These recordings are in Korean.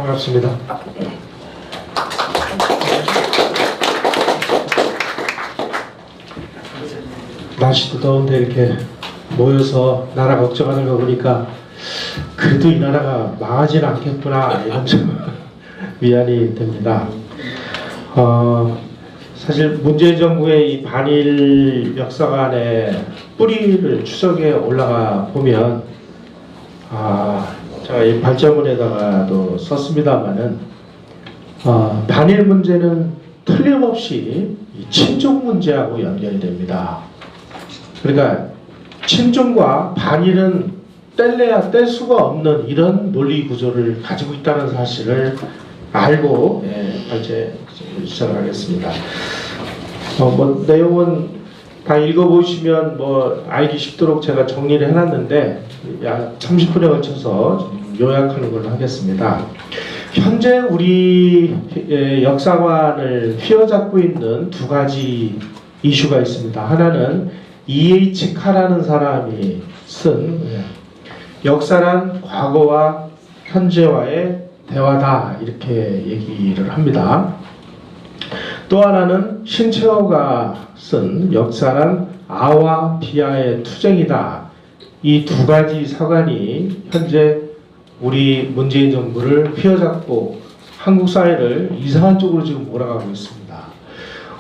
반갑습니다. 날씨도 더운데 이렇게 모여서 나라 걱정하는 거 보니까 그래도 이 나라가 망하지는 않겠구나 이런 좀 위안이 됩니다. 사실 문재인 정부의 이 반일 역사관의 뿌리를 추적해 올라가 보면 제가 이 발자문에다가도 썼습니다만은 반일 문제는 틀림없이 이 친족 문제하고 연결이 됩니다. 그러니까 친족과 반일은 뗄래야 뗄 수가 없는 이런 논리 구조를 가지고 있다는 사실을 알고 발제 시작을 하겠습니다. 내용은 다 읽어보시면 알기 쉽도록 제가 정리를 해놨는데 약 30분에 걸쳐서 좀 요약하는 걸로 하겠습니다. 현재 우리 역사관을 휘어잡고 있는 두 가지 이슈가 있습니다. 하나는 E.H. 카라는 사람이 쓴 역사란 과거와 현재와의 대화다 이렇게 얘기를 합니다. 또 하나는 신채호가 쓴 역사란 아와 비아의 투쟁이다. 이 두 가지 사관이 현재 우리 문재인 정부를 휘어잡고 한국 사회를 이상한 쪽으로 지금 몰아가고 있습니다.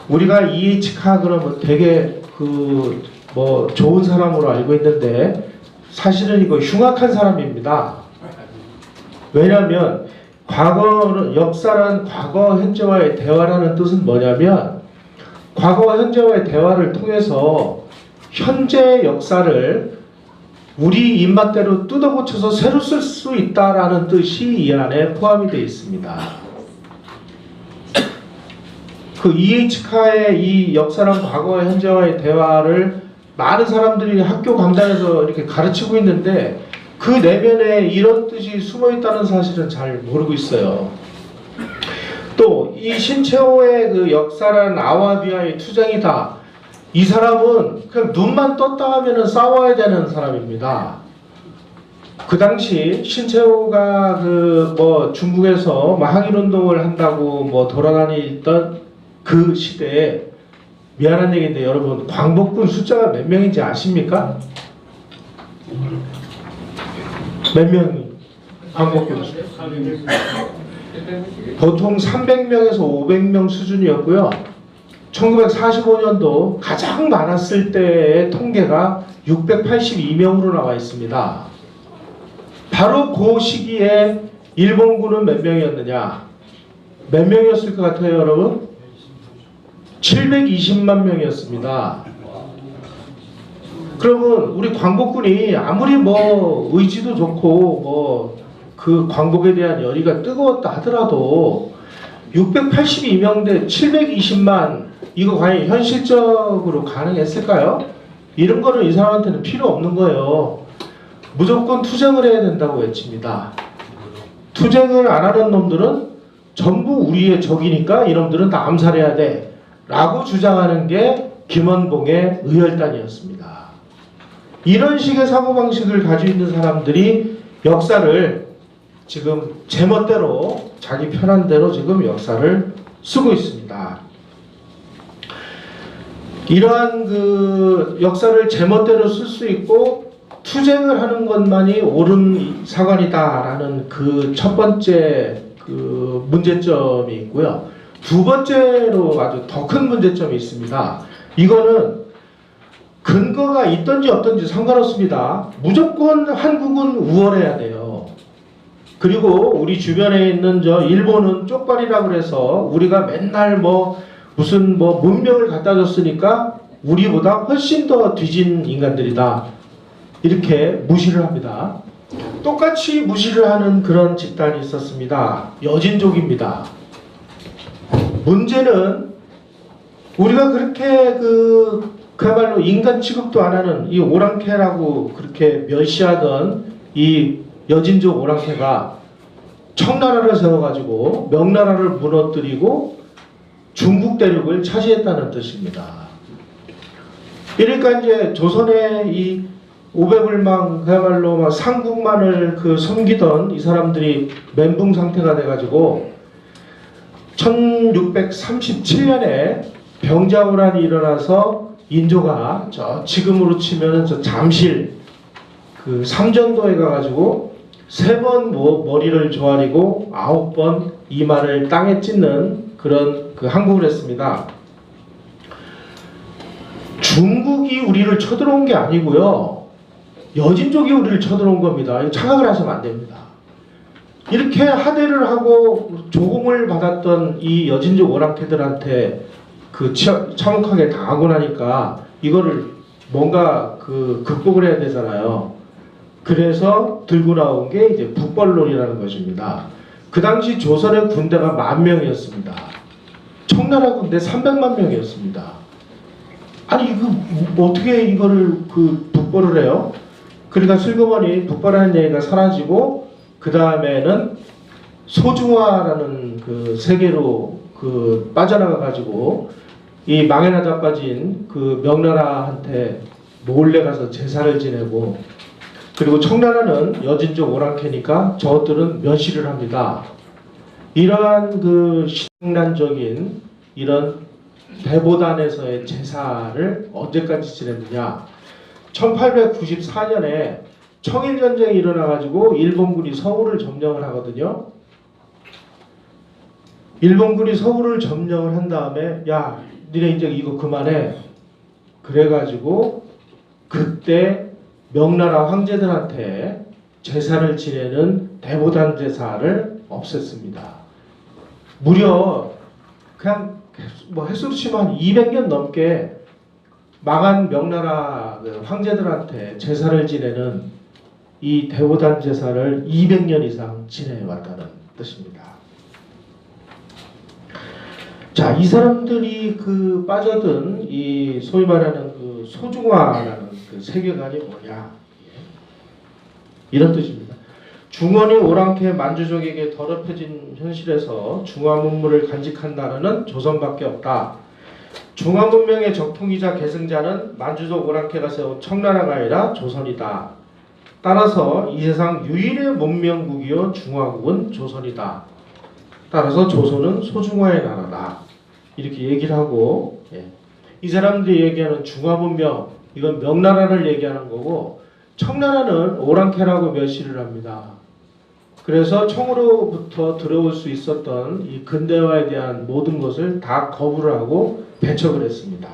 우리가 E.H. 카 그러면 되게 좋은 사람으로 알고 있는데 사실은 이거 흉악한 사람입니다. 왜냐하면 역사란 과거 현재와의 대화라는 뜻은 뭐냐면 과거와 현재와의 대화를 통해서 현재 역사를 우리 입맛대로 뜯어고쳐서 새로 쓸 수 있다라는 뜻이 이 안에 포함이 되어 있습니다. 그 E.H. 카의 이 역사란 과거와 현재와의 대화를 많은 사람들이 학교 강단에서 이렇게 가르치고 있는데 그 내면에 이런 뜻이 숨어 있다는 사실은 잘 모르고 있어요. 또 이 신채호의 그 역사란 아와 비아의 투쟁이다. 이 사람은 그냥 눈만 떴다 하면은 싸워야 되는 사람입니다. 그 당시 신채호가 중국에서 항일운동을 한다고 돌아다니던 그 시대에 미안한 얘기인데 여러분 광복군 숫자가 몇 명인지 아십니까? 몇 명이 광복군 보통 300명에서 500명 수준이었고요. 1945년도 가장 많았을 때의 통계가 682명으로 나와 있습니다. 바로 그 시기에 일본군은 몇 명이었느냐? 몇 명이었을 것 같아요, 여러분? 720만 명이었습니다. 그러면 우리 광복군이 아무리 의지도 좋고 그 광복에 대한 열의가 뜨거웠다 하더라도 682명 대 720만 이거 과연 현실적으로 가능했을까요? 이런 거는 이 사람한테는 필요 없는 거예요. 무조건 투쟁을 해야 된다고 외칩니다. 투쟁을 안 하는 놈들은 전부 우리의 적이니까 이놈들은 다 암살해야 돼 라고 주장하는 게 김원봉의 의열단이었습니다. 이런 식의 사고방식을 가지고 있는 사람들이 역사를 지금 제멋대로 자기 편한 대로 지금 역사를 쓰고 있습니다. 이러한 역사를 제멋대로 쓸 수 있고 투쟁을 하는 것만이 옳은 사관이다라는 그 첫 번째 문제점이 있고요. 두 번째로 아주 더 큰 문제점이 있습니다. 이거는 근거가 있든지 없든지 상관없습니다. 무조건 한국은 우월해야 돼요. 그리고 우리 주변에 있는 일본은 쪽발이라고 해서 우리가 맨날 무슨 문명을 갖다 줬으니까 우리보다 훨씬 더 뒤진 인간들이다. 이렇게 무시를 합니다. 똑같이 무시를 하는 그런 집단이 있었습니다. 여진족입니다. 문제는 우리가 그렇게 그야말로 인간 취급도 안 하는 이 오랑캐라고 그렇게 멸시하던 이 여진족 오랑캐가 청나라를 세워가지고 명나라를 무너뜨리고 중국 대륙을 차지했다는 뜻입니다. 그러니까 이제 조선의 이 오배불망 그야말로 막 상국만을 그 섬기던 이 사람들이 멘붕 상태가 돼가지고 1637년에 병자호란이 일어나서 인조가 저 지금으로 치면은 저 잠실 그 삼전도에 가가지고 3번 머리를 조아리고 9번 이마를 땅에 찢는 그런 그 항복을 했습니다. 중국이 우리를 쳐들어온 게 아니고요. 여진족이 우리를 쳐들어온 겁니다. 착각을 하시면 안 됩니다. 이렇게 하대를 하고 조공을 받았던 이 여진족 오랑캐들한테 그 참혹하게 당하고 나니까 이거를 뭔가 그 극복을 해야 되잖아요. 그래서 들고 나온 게 이제 북벌론이라는 것입니다. 그 당시 조선의 군대가 10,000명이었습니다. 청나라 군대 300만 명이었습니다. 아니 이거 어떻게 이거를 그 북벌을 해요? 그러니까 슬그머니 북벌하는 얘기가 사라지고 그 다음에는 소중화라는 그 세계로 그 빠져나가 가지고 이 망에나 자빠진 그 명나라한테 몰래 가서 제사를 지내고, 그리고 청나라는 여진족 오랑캐니까 저것들은 멸시를 합니다. 이러한 그 신난적인 이런 대보단에서의 제사를 언제까지 지냈느냐? 1894년에 청일전쟁이 일어나가지고 일본군이 서울을 점령을 하거든요. 일본군이 서울을 점령을 한 다음에 야 니네 이제 이거 그만해. 그래가지고 그때 명나라 황제들한테 제사를 지내는 대보단 제사를 없앴습니다. 무려 그냥 뭐 횟수로 치면 한 200년 넘게 망한 명나라 황제들한테 제사를 지내는 이 대보단 제사를 200년 이상 지내왔다는 뜻입니다. 자, 이 사람들이 그 빠져든 이 소위 말하는 그 소중화라는 그 세계관이 뭐냐, 이런 뜻입니다. 중원이 오랑캐 만주족에게 더럽혀진 현실에서 중화문물을 간직한 나라는 조선밖에 없다. 중화문명의 적통이자 계승자는 만주족 오랑캐가 세운 청나라가 아니라 조선이다. 따라서 이 세상 유일의 문명국이요 중화국은 조선이다. 따라서 조선은 소중화의 나라다. 이렇게 얘기를 하고, 이 사람들이 얘기하는 중화문명, 이건 명나라를 얘기하는 거고, 청나라는 오랑캐라고 멸시를 합니다. 그래서 청으로부터 들어올 수 있었던 이 근대화에 대한 모든 것을 다 거부를 하고 배척을 했습니다.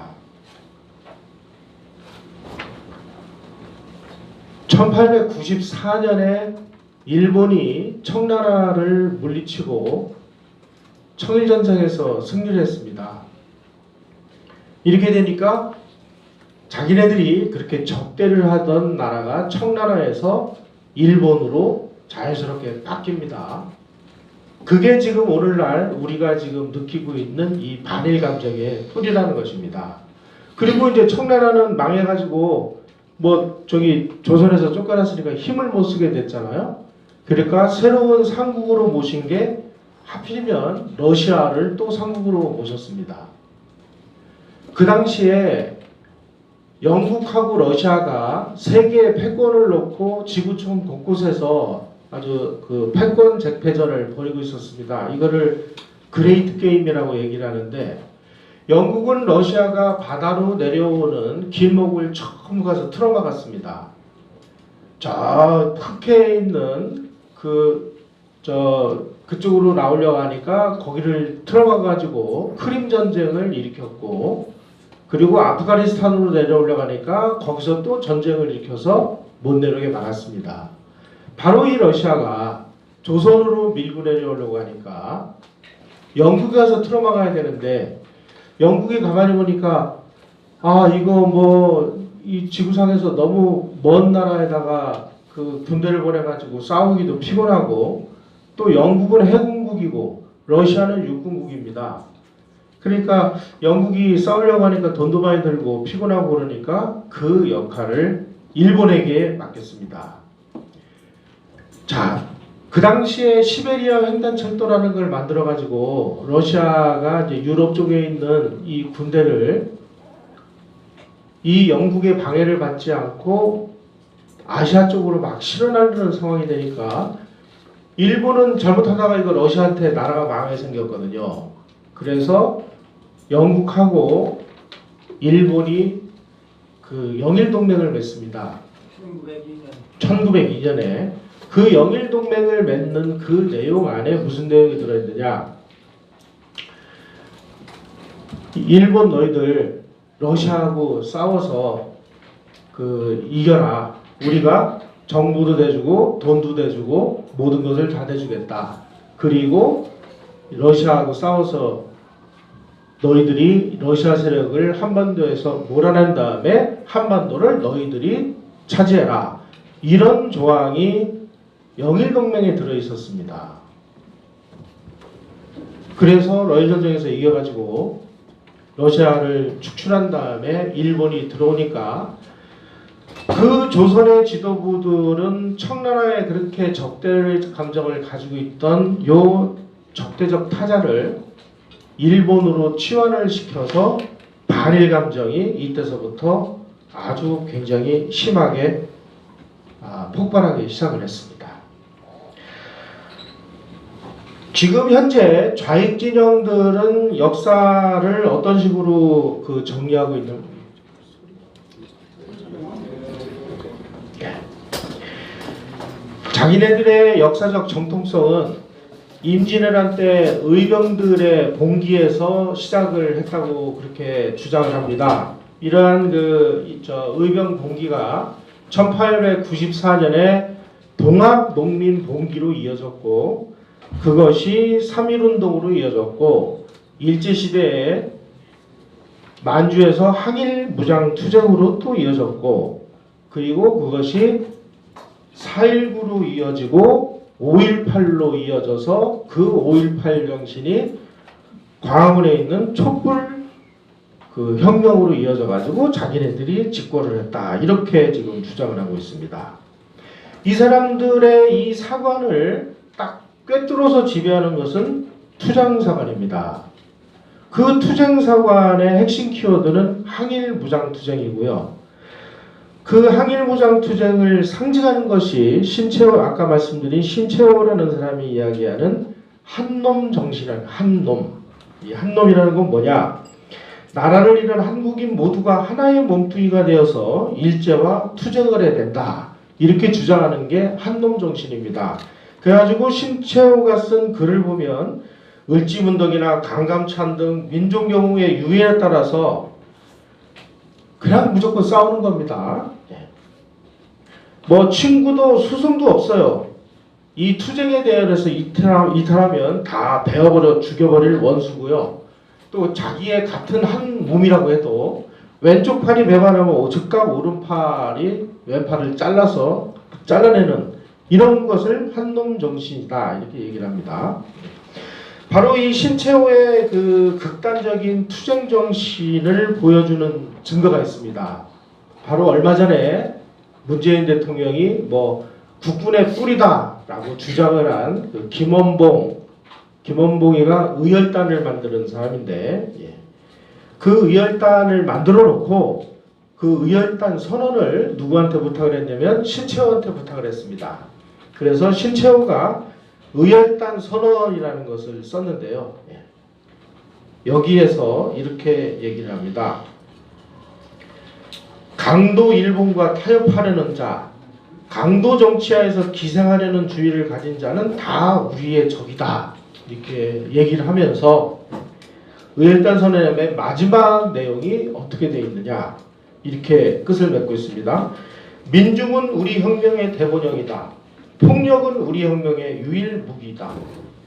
1894년에 일본이 청나라를 물리치고 청일전쟁에서 승리를 했습니다. 이렇게 되니까 자기네들이 그렇게 적대를 하던 나라가 청나라에서 일본으로 자연스럽게 바뀝니다. 그게 지금 오늘날 우리가 지금 느끼고 있는 이 반일 감정의 뿌리라는 것입니다. 그리고 이제 청나라는 망해가지고 뭐 저기 조선에서 쫓겨났으니까 힘을 못 쓰게 됐잖아요. 그러니까 새로운 상국으로 모신 게 하필이면 러시아를 또 상국으로 모셨습니다. 그 당시에 영국하고 러시아가 세계의 패권을 놓고 지구촌 곳곳에서 아주 그 패권 쟁패전을 벌이고 있었습니다. 이거를 그레이트 게임이라고 얘기를 하는데, 영국은 러시아가 바다로 내려오는 길목을 처음 가서 틀어막았습니다. 저 흑해에 있는 그쪽으로 나오려고 하니까 거기를 틀어막아가지고 크림 전쟁을 일으켰고, 그리고 아프가니스탄으로 내려오려고 하니까 거기서 또 전쟁을 일으켜서 못 내려오게 막았습니다. 바로 이 러시아가 조선으로 밀고 내려오려고 하니까 영국에 가서 틀어막아야 되는데, 영국이 가만히 보니까 아 이거 뭐 이 지구상에서 너무 먼 나라에다가 그 군대를 보내가지고 싸우기도 피곤하고, 또 영국은 해군국이고 러시아는 육군국입니다. 그러니까 영국이 싸우려고 하니까 돈도 많이 들고 피곤하고 그러니까 그 역할을 일본에게 맡겼습니다. 자, 그 당시에 시베리아 횡단철도라는 걸 만들어가지고 러시아가 이제 유럽 쪽에 있는 이 군대를 이 영국의 방해를 받지 않고 아시아 쪽으로 막 실어나르는 상황이 되니까 일본은 잘못하다가 이거 러시아한테 나라가 망하게 생겼거든요. 그래서 영국하고 일본이 그 영일동맹을 맺습니다. 1902년에 그 영일동맹을 맺는 그 내용 안에 무슨 내용이 들어있느냐? 일본 너희들 러시아하고 싸워서 그 이겨라. 우리가 정부도 대주고 돈도 대주고 모든 것을 다 대주겠다. 그리고 러시아하고 싸워서 너희들이 러시아 세력을 한반도에서 몰아낸 다음에 한반도를 너희들이 차지해라. 이런 조항이 영일동맹에 들어있었습니다. 그래서 러일전쟁에서 이겨가지고 러시아를 축출한 다음에 일본이 들어오니까 그 조선의 지도부들은 청나라에 그렇게 적대 감정을 가지고 있던 요 적대적 타자를 일본으로 치환을 시켜서 반일 감정이 이때서부터 아주 굉장히 심하게 폭발하기 시작을 했습니다. 지금 현재 좌익 진영들은 역사를 어떤 식으로 그 정리하고 있는 자기네들의 역사적 정통성은 임진왜란 때 의병들의 봉기에서 시작을 했다고 그렇게 주장을 합니다. 이러한 의병 봉기가 1894년에 동학농민봉기로 이어졌고 그것이 3.1운동으로 이어졌고 일제시대에 만주에서 항일무장투쟁으로 또 이어졌고 그리고 그것이 4.19로 이어지고 5.18로 이어져서 그 5.18 정신이 광화문에 있는 촛불 그 혁명으로 이어져 가지고 자기네들이 집권을 했다. 이렇게 지금 주장을 하고 있습니다. 이 사람들의 이 사관을 딱 꿰뚫어서 지배하는 것은 투쟁사관입니다. 그 투쟁사관의 핵심 키워드는 항일무장투쟁이고요. 그 항일무장투쟁을 상징하는 것이 신채호 아까 말씀드린 신채호라는 사람이 이야기하는 한놈 정신이라는 한놈. 이 한놈이라는 건 뭐냐? 나라를 잃은 한국인 모두가 하나의 몸뚱이가 되어서 일제와 투쟁을 해야 된다. 이렇게 주장하는 게 한놈 정신입니다. 그래가지고 신채호가 쓴 글을 보면 을지문덕이나 강감찬 등 민족영웅의 유해에 따라서 그냥 무조건 싸우는 겁니다. 뭐 친구도 스승도 없어요. 이 투쟁에 대해서 이탈하면 다 베어버려 죽여버릴 원수고요. 또 자기의 같은 한 몸이라고 해도 왼쪽 팔이 배반하면 즉각 오른팔이 왼팔을 잘라내는 이런 것을 한놈 정신이다 이렇게 얘기를 합니다. 바로 이 신채호의 그 극단적인 투쟁 정신을 보여주는 증거가 있습니다. 바로 얼마 전에 문재인 대통령이 뭐 국군의 뿌리다라고 주장을 한 그 김원봉이가 의열단을 만드는 사람인데 그 의열단을 만들어 놓고 그 의열단 선언을 누구한테 부탁을 했냐면 신채호한테 부탁을 했습니다. 그래서 신채호가 의열단 선언이라는 것을 썼는데요. 여기에서 이렇게 얘기를 합니다. 강도 일본과 타협하려는 자, 강도 정치하에서 기생하려는 주의를 가진 자는 다 우리의 적이다. 이렇게 얘기를 하면서 의열단 선언의 맨 마지막 내용이 어떻게 되어 있느냐 이렇게 끝을 맺고 있습니다. 민중은 우리 혁명의 대본영이다. 폭력은 우리 혁명의 유일 무기이다.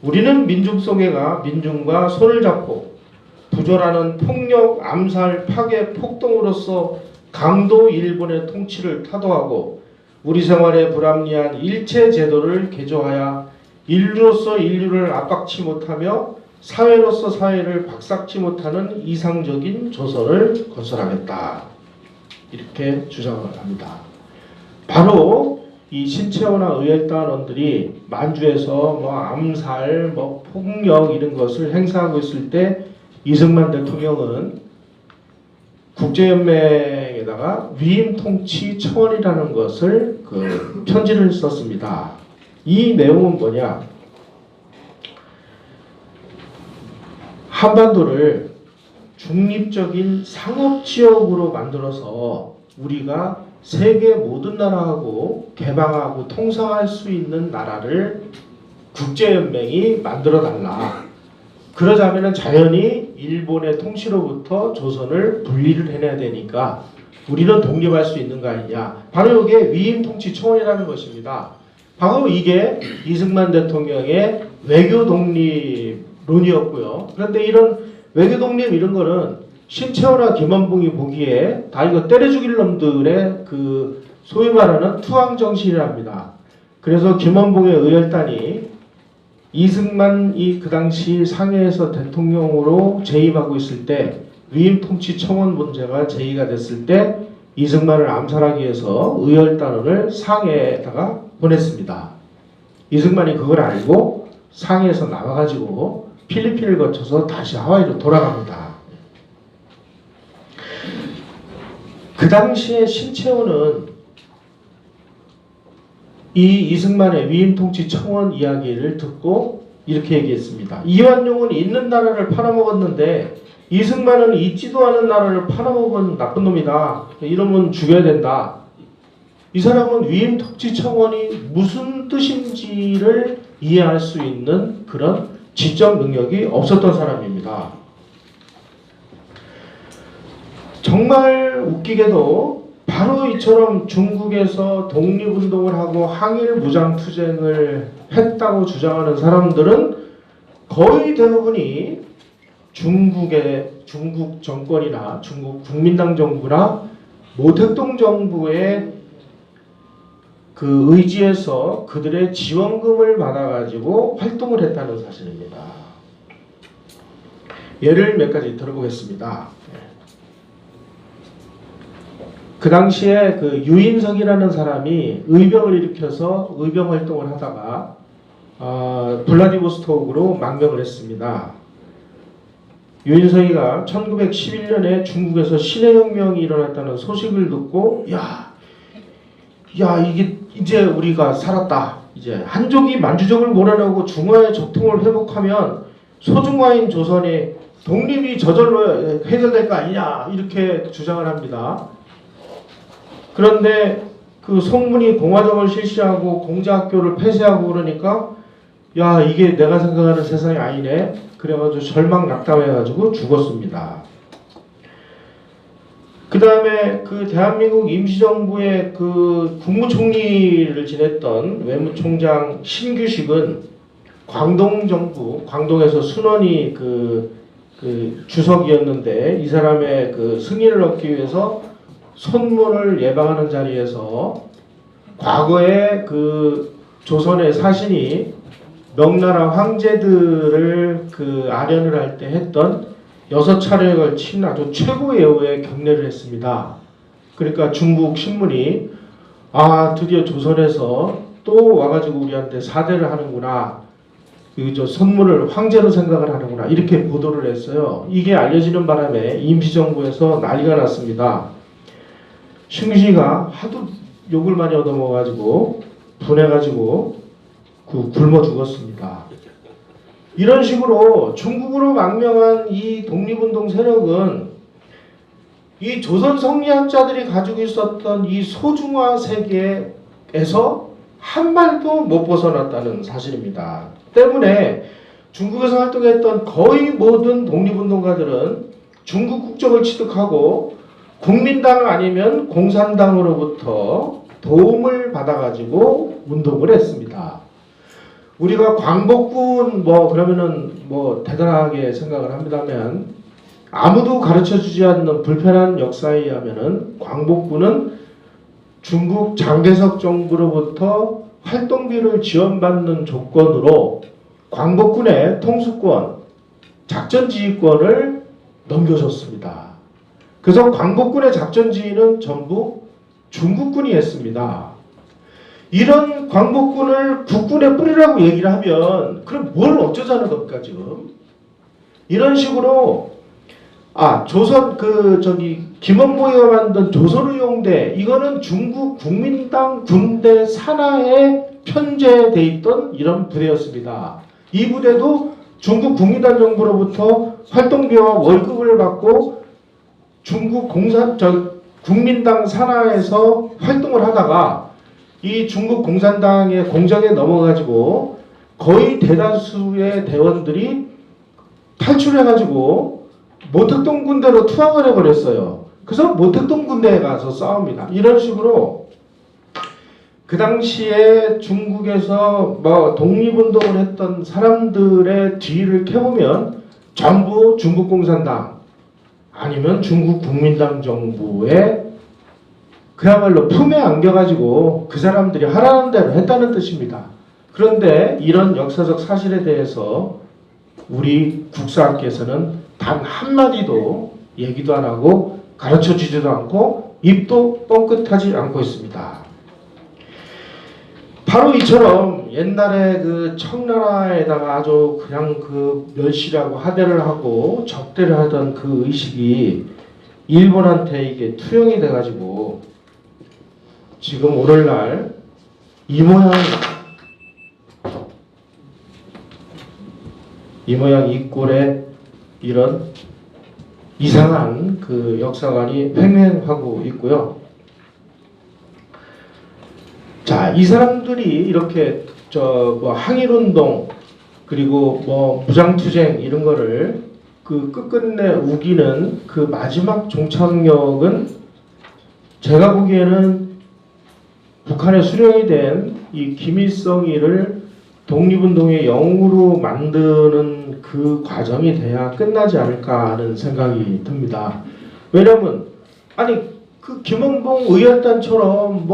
우리는 민중성애가 민중과 손을 잡고 부조라는 폭력, 암살, 파괴, 폭동으로서 강도 일본의 통치를 타도하고 우리 생활에 불합리한 일체 제도를 개조하여 인류로서 인류를 압박치 못하며 사회로서 사회를 박삭지 못하는 이상적인 조선을 건설하겠다. 이렇게 주장을 합니다. 바로 이 신채호나 의열단원들이 만주에서 뭐 암살, 뭐 폭력 이런 것을 행사하고 있을 때 이승만 대통령은 국제연맹에다 대통령에다가 위임 통치 청원이라는 것을 그 편지를 썼습니다. 이 내용은 뭐냐? 한반도를 중립적인 상업지역으로 만들어서 우리가 세계 모든 나라하고 개방하고 통상할 수 있는 나라를 국제연맹이 만들어달라. 그러자면 자연히 일본의 통치로부터 조선을 분리를 해내야 되니까 우리는 독립할 수 있는 거 아니냐. 바로 이게 위임 통치 청원이라는 것입니다. 바로 이게 이승만 대통령의 외교 독립론이었고요. 그런데 이런 외교 독립 이런 거는 신채호나 김원봉이 보기에 다 이거 때려 죽일 놈들의 그 소위 말하는 투항 정신이랍니다. 그래서 김원봉의 의열단이 이승만이 그 당시 상해에서 대통령으로 재임하고 있을 때 위임 통치 청원 문제가 제기가 됐을 때 이승만을 암살하기 위해서 의열단원을 상해에다가 보냈습니다. 이승만이 그걸 알고 상해에서 나와가지고 필리핀을 거쳐서 다시 하와이로 돌아갑니다. 그 당시에 신채호는 이 이승만의 위임 통치 청원 이야기를 듣고 이렇게 얘기했습니다. 이완용은 있는 나라를 팔아먹었는데 이승만은 있지도 않은 나라를 팔아먹은 나쁜 놈이다. 이러면 죽여야 된다. 이 사람은 위임 통치 청원이 무슨 뜻인지를 이해할 수 있는 그런 지적 능력이 없었던 사람입니다. 정말 웃기게도 바로 이처럼 중국에서 독립운동을 하고 항일 무장투쟁을 했다고 주장하는 사람들은 거의 대부분이 중국 정권이나 중국 국민당 정부나 모택동 정부의 그 의지에서 그들의 지원금을 받아가지고 활동을 했다는 사실입니다. 예를 몇 가지 들어보겠습니다. 그 당시에 그 유인석이라는 사람이 의병을 일으켜서 의병 활동을 하다가 블라디보스토크로 망명을 했습니다. 유인석이가 1911년에 중국에서 신해혁명이 일어났다는 소식을 듣고 이게 이제 우리가 살았다. 이제 한족이 만주족을 몰아내고 중화의 적통을 회복하면 소중화인 조선의 독립이 저절로 해결될 거 아니냐 이렇게 주장을 합니다. 그런데 그 송문이 공화정을 실시하고 공자학교를 폐쇄하고 그러니까 이게 내가 생각하는 세상이 아니네. 그래가지고 절망낙담해가지고 죽었습니다. 그 다음에 그 대한민국 임시정부의 그 국무총리를 지냈던 외무총장 신규식은 광동정부, 광동에서 순원이 그 주석이었는데 이 사람의 그 승인을 얻기 위해서 손문을 예방하는 자리에서 과거에 그 조선의 사신이 명나라 황제들을 그 아련을 할 때 했던 6차례에 걸친 아주 최고의 예우에 경례를 했습니다. 그러니까 중국 신문이 드디어 조선에서 또 와가지고 우리한테 사대를 하는구나. 저 선물을 황제로 생각을 하는구나. 이렇게 보도를 했어요. 이게 알려지는 바람에 임시정부에서 난리가 났습니다. 신규식이가 하도 욕을 많이 얻어먹어가지고 분해가지고 굶어 죽었습니다. 이런 식으로 중국으로 망명한 이 독립운동 세력은 이 조선 성리학자들이 가지고 있었던 이 소중화 세계에서 한 발도 못 벗어났다는 사실입니다. 때문에 중국에서 활동했던 거의 모든 독립운동가들은 중국 국적을 취득하고 국민당 아니면 공산당으로부터 도움을 받아가지고 운동을 했습니다. 우리가 광복군 그러면은 대단하게 생각을 합니다만 아무도 가르쳐주지 않는 불편한 역사에 의하면은 광복군은 중국 장개석 정부로부터 활동비를 지원받는 조건으로 광복군의 통수권, 작전지휘권을 넘겨줬습니다. 그래서 광복군의 작전지휘는 전부 중국군이 했습니다. 이런 광복군을 국군의 뿌리라고 얘기를 하면 그럼 뭘 어쩌자는 겁니까 지금? 이런 식으로 조선 김원봉이가 만든 조선의용대, 이거는 중국 국민당 군대 산하에 편제돼 있던 이런 부대였습니다. 이 부대도 중국 국민당 정부로부터 활동비와 월급을 받고 중국 국민당 산하에서 활동을 하다가 이 중국 공산당의 공작에 넘어가지고 거의 대다수의 대원들이 탈출해가지고 모택동 군대로 투항을 해버렸어요. 그래서 모택동 군대에 가서 싸웁니다. 이런 식으로 그 당시에 중국에서 뭐 독립운동을 했던 사람들의 뒤를 캐보면 전부 중국 공산당 아니면 중국 국민당 정부의 그야말로 품에 안겨가지고 그 사람들이 하라는 대로 했다는 뜻입니다. 그런데 이런 역사적 사실에 대해서 우리 국사학계에서는 단 한마디도 얘기도 안 하고 가르쳐 주지도 않고 입도 뻥끗하지 않고 있습니다. 바로 이처럼 옛날에 그 청나라에다가 아주 그냥 그 멸시라고 하대를 하고 적대를 하던 그 의식이 일본한테 이게 투영이 돼가지고 지금 오늘날 이 모양 이 꼴에 이런 이상한 그 역사관이 횡행하고 있고요. 자, 이 사람들이 이렇게 뭐 항일운동 그리고 뭐 무장투쟁 이런 거를 그 끝끝내 우기는 그 마지막 종착역은 제가 보기에는 북한에 수령이 된 이 김일성이를 독립운동의 영웅으로 만드는 그 과정이 돼야 끝나지 않을까 하는 생각이 듭니다. 왜냐면 아니 그 김원봉 의열단처럼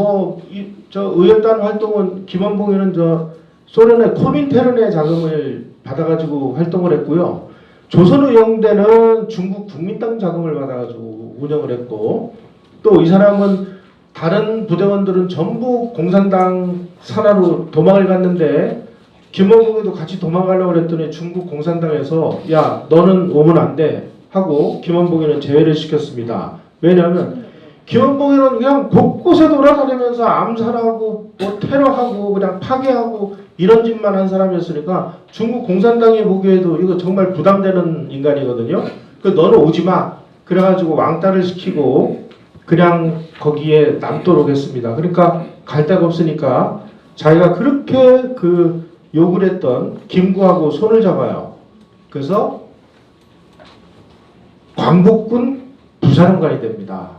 저 의열단 활동은 김원봉이는 저 소련의 코민테른의 자금을 받아가지고 활동을 했고요. 조선의용대는 중국 국민당 자금을 받아가지고 운영을 했고 또 이 사람은 다른 부대원들은 전부 공산당 산하로 도망을 갔는데 김원봉이도 같이 도망가려고 그랬더니 중국 공산당에서 야 너는 오면 안 돼 하고 김원봉이는 제외를 시켰습니다. 왜냐하면 김원봉이는 그냥 곳곳에 돌아다니면서 암살하고 뭐 테러하고 그냥 파괴하고 이런 짓만 한 사람이었으니까 중국 공산당이 보기에도 이거 정말 부담되는 인간이거든요. 그 너는 오지 마. 그래가지고 왕따를 시키고 그냥 거기에 남도록 했습니다. 그러니까 갈 데가 없으니까 자기가 그렇게 그 욕을 했던 김구하고 손을 잡아요. 그래서 광복군 부사령관이 됩니다.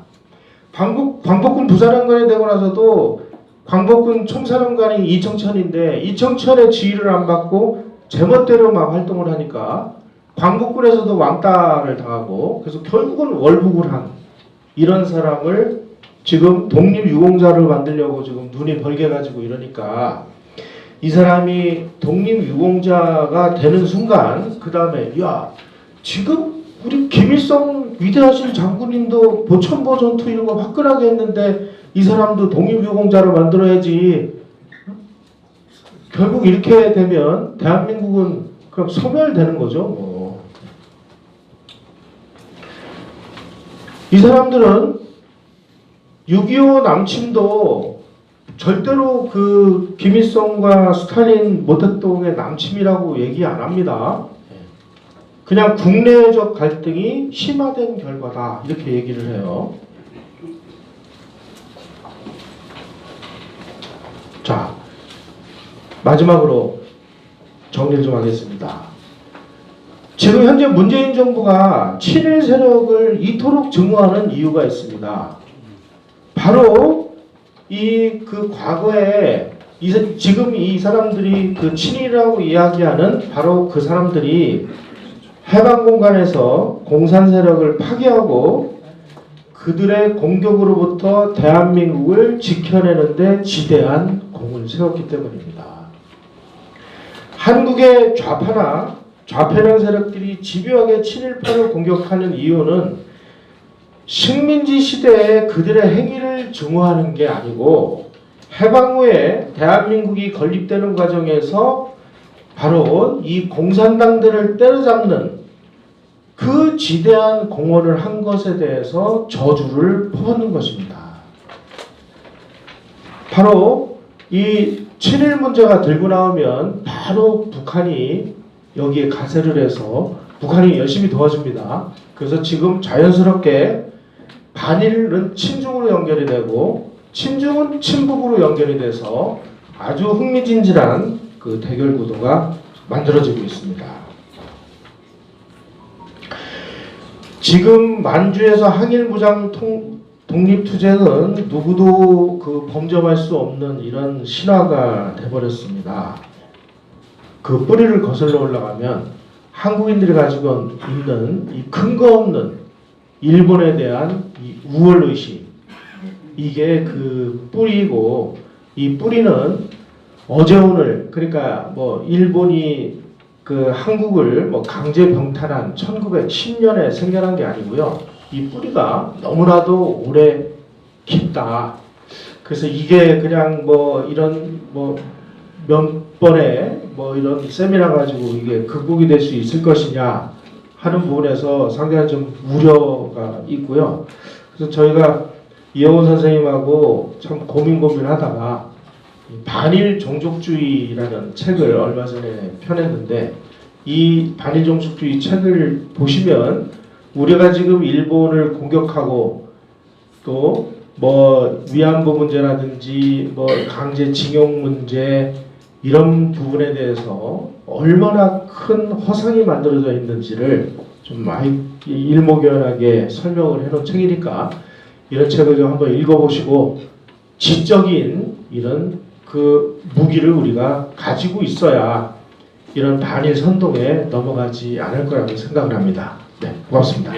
광복군 부사령관이 되고 나서도 광복군 총사령관이 이청천인데 이청천의 지휘를 안 받고 제멋대로 막 활동을 하니까 광복군에서도 왕따를 당하고 그래서 결국은 월북을 한 이런 사람을 지금 독립유공자를 만들려고 지금 눈이 벌게가지고 이러니까 이 사람이 독립유공자가 되는 순간 그 다음에 야 지금 우리 김일성 위대하신 장군님도 보천보 전투 이런 거 화끈하게 했는데 이 사람도 독립유공자로 만들어야지. 결국 이렇게 되면 대한민국은 그럼 소멸되는 거죠. 뭐. 이 사람들은 6.25 남침도 절대로 그 김일성과 스탈린 모택동의 남침이라고 얘기 안 합니다. 그냥 국내적 갈등이 심화된 결과다 이렇게 얘기를 해요. 자, 마지막으로 정리를 좀 하겠습니다. 지금 현재 문재인 정부가 친일 세력을 이토록 증오하는 이유가 있습니다. 바로 그 과거에 지금 이 사람들이 그 친일이라고 이야기하는 바로 그 사람들이 해방 공간에서 공산 세력을 파괴하고 그들의 공격으로부터 대한민국을 지켜내는데 지대한 공을 세웠기 때문입니다. 한국의 좌편향 세력들이 집요하게 친일파를 공격하는 이유는 식민지 시대에 그들의 행위를 증오하는 게 아니고 해방 후에 대한민국이 건립되는 과정에서 바로 이 공산당들을 때려잡는 그 지대한 공헌을 한 것에 대해서 저주를 퍼붓는 것입니다. 바로 이 친일 문제가 들고 나오면 바로 북한이 여기에 가세를 해서 북한이 열심히 도와줍니다. 그래서 지금 자연스럽게 반일은 친중으로 연결이 되고 친중은 친북으로 연결이 돼서 아주 흥미진진한 그 대결 구도가 만들어지고 있습니다. 지금 만주에서 항일무장 독립투쟁은 누구도 그 범접할 수 없는 이런 신화가 돼버렸습니다. 그 뿌리를 거슬러 올라가면 한국인들이 가지고 있는 이 근거 없는 일본에 대한 이 우월의식, 이게 그 뿌리고, 이 뿌리는 어제 오늘, 그러니까 뭐 일본이 그 한국을 뭐 강제 병탈한 1910년에 생겨난 게 아니고요. 이 뿌리가 너무나도 오래 깊다. 그래서 이게 그냥 뭐 이런 뭐 몇 번의 뭐 이런 세미나 가지고 이게 극복이 될 수 있을 것이냐 하는 부분에서 상당히 좀 우려가 있고요. 그래서 저희가 이영훈 선생님하고 참 고민하다가 반일 종족주의라는 책을 얼마 전에 펴냈는데, 이 반일 종족주의 책을 보시면 우리가 지금 일본을 공격하고 또 뭐 위안부 문제라든지 뭐 강제징용 문제 이런 부분에 대해서 얼마나 큰 허상이 만들어져 있는지를 좀 많이 일목요연하게 설명을 해놓은 책이니까 이런 책을 좀 한번 읽어보시고 지적인 이런 그 무기를 우리가 가지고 있어야 이런 반일 선동에 넘어가지 않을 거라고 생각을 합니다. 네, 고맙습니다.